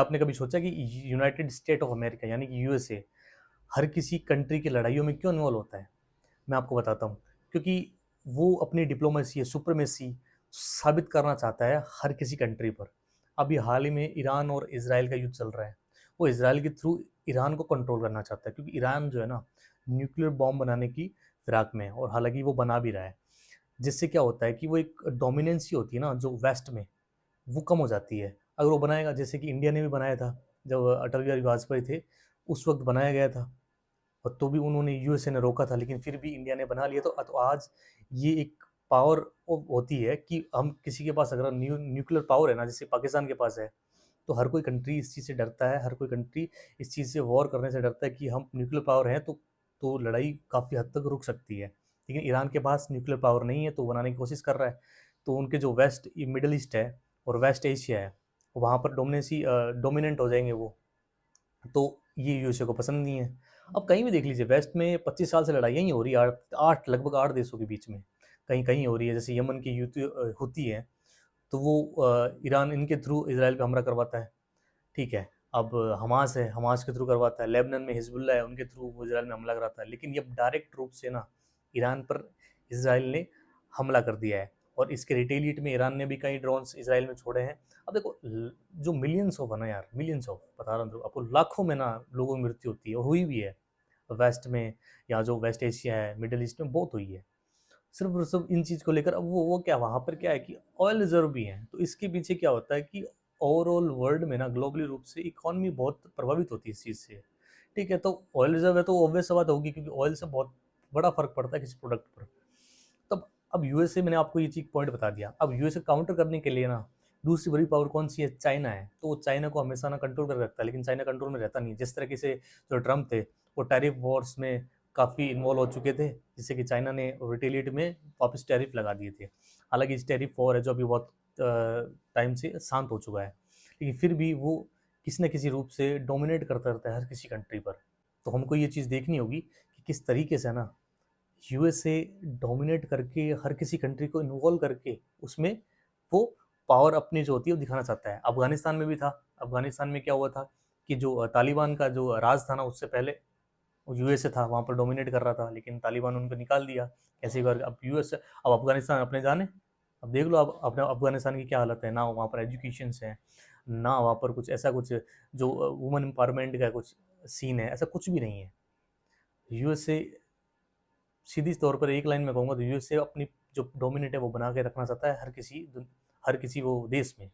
आपने कभी सोचा कि यूनाइटेड स्टेट ऑफ अमेरिका यानी कि यूएसए हर किसी कंट्री की लड़ाइयों में क्यों इन्वॉल्व होता है? मैं आपको बताता हूँ। क्योंकि वो अपनी डिप्लोमेसी, सुप्रीमेसी साबित करना चाहता है हर किसी कंट्री पर। अभी हाल ही में ईरान और इज़राइल का युद्ध चल रहा है। वो इज़राइल के थ्रू ईरान को कंट्रोल करना चाहता है, क्योंकि ईरान जो है ना, न्यूक्लियर बॉम्ब बनाने की फिराक में है, और हालाँकि वो बना भी रहा है। जिससे क्या होता है कि वो एक डोमिनेंसी होती है ना जो वेस्ट में, वो कम हो जाती है। अगर वो बनाएगा, जैसे कि इंडिया ने भी बनाया था, जब अटल बिहारी वाजपेयी थे, उस वक़्त बनाया गया था, और तो भी उन्होंने, यूएसए ने रोका था, लेकिन फिर भी इंडिया ने बना लिया। तो आज ये एक पावर होती है कि हम किसी के पास अगर न्यूक्लियर पावर है ना, जैसे पाकिस्तान के पास है, तो हर कोई कंट्री इस चीज़ से डरता है, हर कोई कंट्री इस चीज़ से वॉर करने से डरता है कि हम न्यूक्लियर पावर हैं तो लड़ाई काफ़ी हद तक रुक सकती है। लेकिन ईरान के पास न्यूक्लियर पावर नहीं है, तो बनाने की कोशिश कर रहा है। तो उनके जो मिडल ईस्ट है और वेस्ट एशिया है, वहाँ पर डोमिनेंट हो जाएंगे वो। तो ये यूएसए को पसंद नहीं है। अब कहीं भी देख लीजिए, वेस्ट में 25 साल से लड़ाइयाँ ही हो रही है, लगभग 8 देशों के बीच में। कहीं कहीं हो रही है, जैसे यमन की हुती है, तो वो ईरान इनके थ्रू इजराइल पे हमला करवाता है। ठीक है। अब हमास है, हमास के थ्रू करवाता है। लेबनान में हिजबुल्लाह है, उनके थ्रू वो इजराइल में हमला कराता है। लेकिन ये डायरेक्ट रूप से ना, ईरान पर इजराइल ने हमला कर दिया है, और इसके रिटेलिएट में ईरान ने भी कई ड्रोन्स इजराइल में छोड़े हैं। अब देखो, जो मिलियंस ऑफ है ना यार, मिलियंस ऑफ बता रहा हूँ आपको, लाखों में ना लोगों की मृत्यु होती है, और हुई भी है वेस्ट में, या जो वेस्ट एशिया है, मिडिल ईस्ट में बहुत हुई है, सिर्फ और सिर्फ इन चीज़ को लेकर। अब वो क्या, वहाँ पर क्या है कि ऑयल रिजर्व भी है, तो इसके पीछे क्या होता है कि ओवरऑल वर्ल्ड में ना, ग्लोबली रूप से इकोनॉमी बहुत प्रभावित होती है इस चीज़ से। ठीक है, तो ऑयल रिजर्व है तो ऑब्वियस सी बात होगी, क्योंकि ऑयल से बहुत बड़ा फर्क पड़ता है किसी प्रोडक्ट पर। तब अब यूएसए, मैंने आपको ये चीज पॉइंट बता दिया। अब यूएसए काउंटर करने के लिए ना, दूसरी बड़ी पावर कौन सी है? चाइना है। तो वो चाइना को हमेशा ना कंट्रोल कर रखता है, लेकिन चाइना कंट्रोल में रहता नहीं। जिस तरीके से जो ट्रम्प थे, वो टैरिफ वॉर्स में काफ़ी इन्वॉल्व हो चुके थे, जिससे कि चाइना ने रिटेलिएट में वापस टैरिफ लगा दिए थे। हालांकि इस टैरिफ वॉर है जो अभी बहुत टाइम से शांत हो चुका है, लेकिन फिर भी वो किसी न किसी रूप से डोमिनेट करता रहता है हर किसी कंट्री पर। तो हमको ये चीज़ देखनी होगी कि किस तरीके से ना यूएसए डोमिनेट करके हर किसी कंट्री को इन्वॉल्व करके उसमें वो पावर अपनी जो होती है वो दिखाना चाहता है। अफगानिस्तान में भी था। अफगानिस्तान में क्या हुआ था कि जो तालिबान का जो राज था ना, उससे पहले यूएसए था, वहाँ पर डोमिनेट कर रहा था, लेकिन तालिबान उनको निकाल दिया कैसे कर। अब यूएसए, अब अफगानिस्तान अपने जाने। अब देख लो, अब अपने अफगानिस्तान की क्या हालत है ना, वहाँ पर एजुकेशन है ना, वहाँ पर कुछ ऐसा कुछ जो वुमेन एम्पावरमेंट का कुछ सीन है, ऐसा कुछ भी नहीं है। यूएसए, सीधी तौर पर एक लाइन में कहूँगा तो यूएसए अपनी जो डोमिनेट है वो बना के रखना चाहता है हर किसी वो देश में।